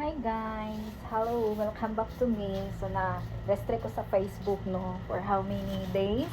Hi guys! Hello! Welcome back to me. So na-restrict ko sa Facebook no for how many days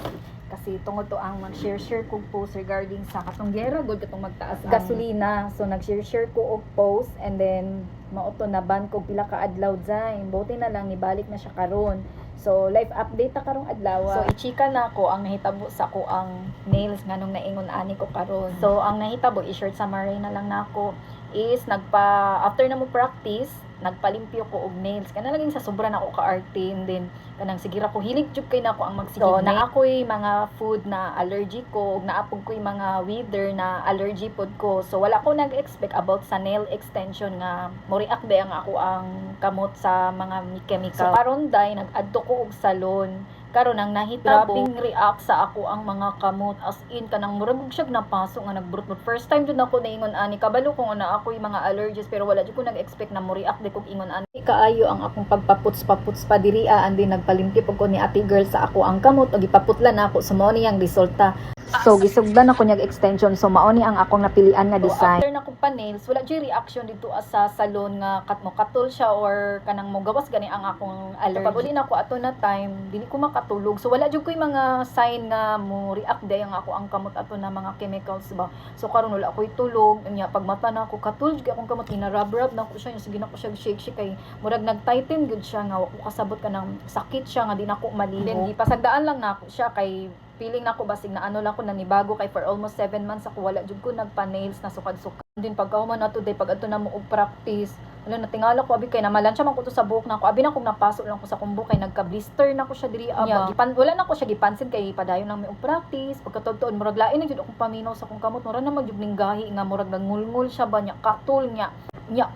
kasi tungod to ang mag-share kong post regarding sa katong gera good katong magtaas gasolina. So nag-share ko og post and then mauto na ban ko pila ka adlaw dyan. Buti na lang nibalik na siya karon. So live update ta karong adlaw. So i-chika na ako ang nahitabo sa ko ang nails nganong naingon ani ko karon. So ang nahitabo i-short summary na lang nako is after na mo practice nagpalimpyo ko og nails kana laging sa sobra na ako ka-arte and then kanang sige ra ko hilig jud kay nako ang magsigig so, na ako'y mga food na allergy ko ug naapog ko'y mga weather na allergy pod ko so wala ko nag-expect about sa nail extension nga mo react day ang ako ang kamot sa mga chemical so karon day nag-adto ko og salon karon ang nahitabo grabing react sa ako ang mga kamot as in kanang murag siya napasok nga nagbrut first time jud nako naingon ani kabalo ko nga ako'y mga allergies pero wala jud ko nag-expect na mo react di kog ingon ani kaayo ang akong pagpaputs pa diri andi nagpalimpyo pud ko ni ate girl sa ako ang kamot ug ipaputla na ako sa mao niyang resulta. So gisugdan ako niyang extension so mao ni ang akong napilian nga design. So, after na kong pa-nails wala jud reaction dito sa salon nga katol siya or kanang mo gawas gani ang akong allergy. So, pag uli na ako ato na time dili ko makatulog. So wala jud ko'y mga sign nga mo react day ang ako ang kamot ato na mga chemicals ba. So karon wala ko'y tulog nya pag mata na ako katulog gyud akong kamot ina-rub na ko siya sige na ko siya shake kay murag nag-tighten gud siya nga wa ko kasabot kanang sakit siya nga di na ko maligo. Then gipasagdaan lang na ako siya kay feeling na ako basig na ano lang ko nanibago kay for almost 7 months ako wala jud ko nagpa-nails na sukad-sukad. Din pagkahuman ato day pag adto na mo og practice wala natingala ko abi kay namalansya man ko to sa buhok na ako abi na kog napasok lang ko sa kumbo kay nagka-blister na ko siya diri aba wala na ko siya gipansin kay padayon lang mi og practice pagkatod-tuon murag lain na jud akong paminaw sa akong kamot mura na magyud ning gahi nga murag nangulngul siya ba nya katol nya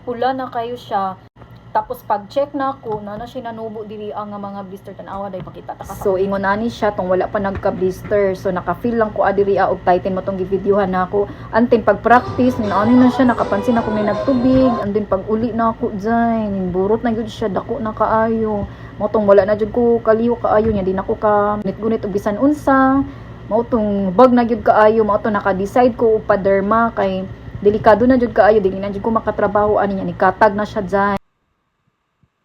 pula na kayo siya. Tapos pag check na ako na siya nanubo diri ang mga blister tan-awa day pakita ta ka. So ingon ani siya tong wala pa nagka-blister. So naka-feel lang ko diri og tighten mo tong gi-videohan nako. Antin pag practice ani na siya nakapansin ako ni nagtubig. And then pag uli na ako dyan, burot na gyud siya dako na kaayo. Mo tong wala na jud ko kaliho kaayo nya di nako ka gunit og bisan unsa. Mo tong bag na gyud kaayo mo to naka-decide ko og pa-derma kay delikado na jud kaayo dili na jud ko makatrabaho ani nya ni katag na siya dyan.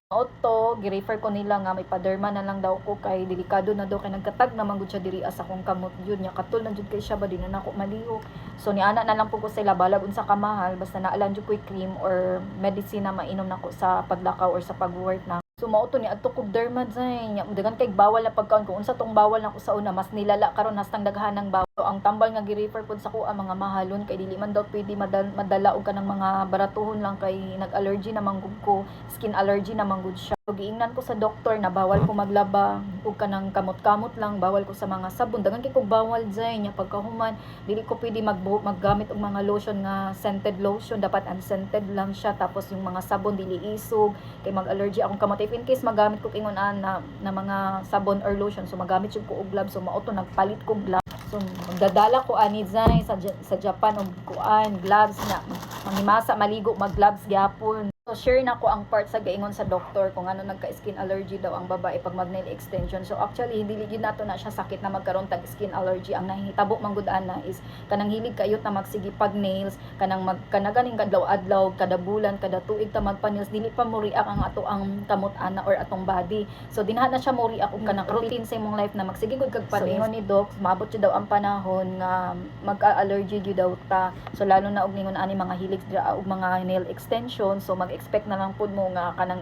Auto, gi-refer ko nila nga may paderma na lang daw ko kay delikado na daw kay nagkatag na manggod siya diri sa akong kamot yun nya katul na jud kay siya ba di na nako maliho. So ni ana na lang po ko sila balag unsa ka mahal basta naalan jud ko'y cream or medicine na mainom nako sa paglakaw or sa pag-work na. So mao to ni adto kog derma dyan nya dagan kay bawal na pagkaon kung unsa tong bawal nako sa una mas nilala karon hastang daghanang bawal. So, ang tambal nga gi-refer pud sa ko ang mga mahalon kay dili man daw pwede madala og kanang mga baratuhon lang kay nag-allergy na manggod ko skin allergy na manggod siya. So, giingnan ko sa doktor na bawal ko maglaba og kanang kamot-kamot lang bawal ko sa mga sabon dagan kay kog bawal dyan nya pagkahuman dili ko pwede maggamit og mga lotion nga scented lotion dapat unscented lang siya tapos yung mga sabon dili isog kay mag-allergy akong kamot if in case magamit ko ingon na mga sabon or lotion so magamit jud ko og gloves so mao to nagpalit ko gloves. So magdadala ko ani dyan sa Japan og kuan gloves na mangimasa maligo mag gloves gyapon. So share na ko ang part sa gaingon sa doktor kung ano nagka-skin allergy daw ang babae pag mag-nail extension. So actually hindi gyud nato na siya sakit na magkaroon tag skin allergy. Ang nahitabo manggud-an na is kanang hilig kayot na magsige pag nails, kanang kanaganing kadlaw-adlaw, kada bulan, kada tuig ta magpa-nails dili pa mo react ang ato ang kamot ana or atong body. So dinha na siya mo react og kanang routine sa imong life na magsige gud kag pa-nails. So ni doc, maabot jud daw ang panahon nga magka-allergy gyud daw ta. So lalo na og ningon ani mga hilig dira og mga nail extension. So expect na lang pud mo nga kanang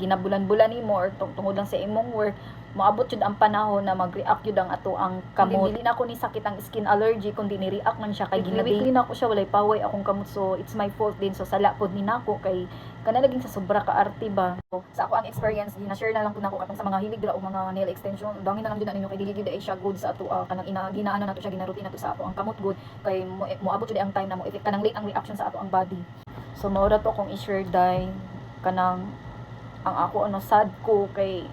ginabulan-bulan nimo or tungod lang sa imong work moabot jud ang panahon na mag-react jud ang ato ang kamot. Dili na ako ni sakit ang skin allergy kundi ni react man siya kay ginabi na ako siya walay paway akong kamot so it's my fault din so sala pud ni nako kay kana laging sa sobra ka arte ba. So, sa ako ang experience gina-share na lang pud nako katong sa mga hilig dira og mga nail extension dangin na lang jud ninyo kay dili gid ay siya good sa ato kanang ginaano nato siya ginaroutine nato sa ato ang kamot good kay moabot jud ang time na mo effect kanang late ang reaction sa ato ang body. So maura to kung i-share day kanang ang ako sad ko kay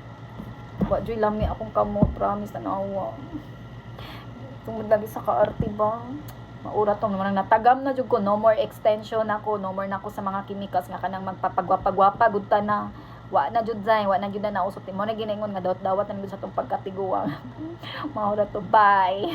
wa joy lami akong kamot promise na nawa. Tungod lagi sa kaarte ba. Maura to naman natagam na jud ko no more extension ako no more nako sa mga chemicals nga kanang magpapagwapa-gwapa gud ta na. Wa na jud zay, wa na jud na usot mo na ginaingon nga dawat-dawat na jud sa tong pagkatiguang. Maura to bye.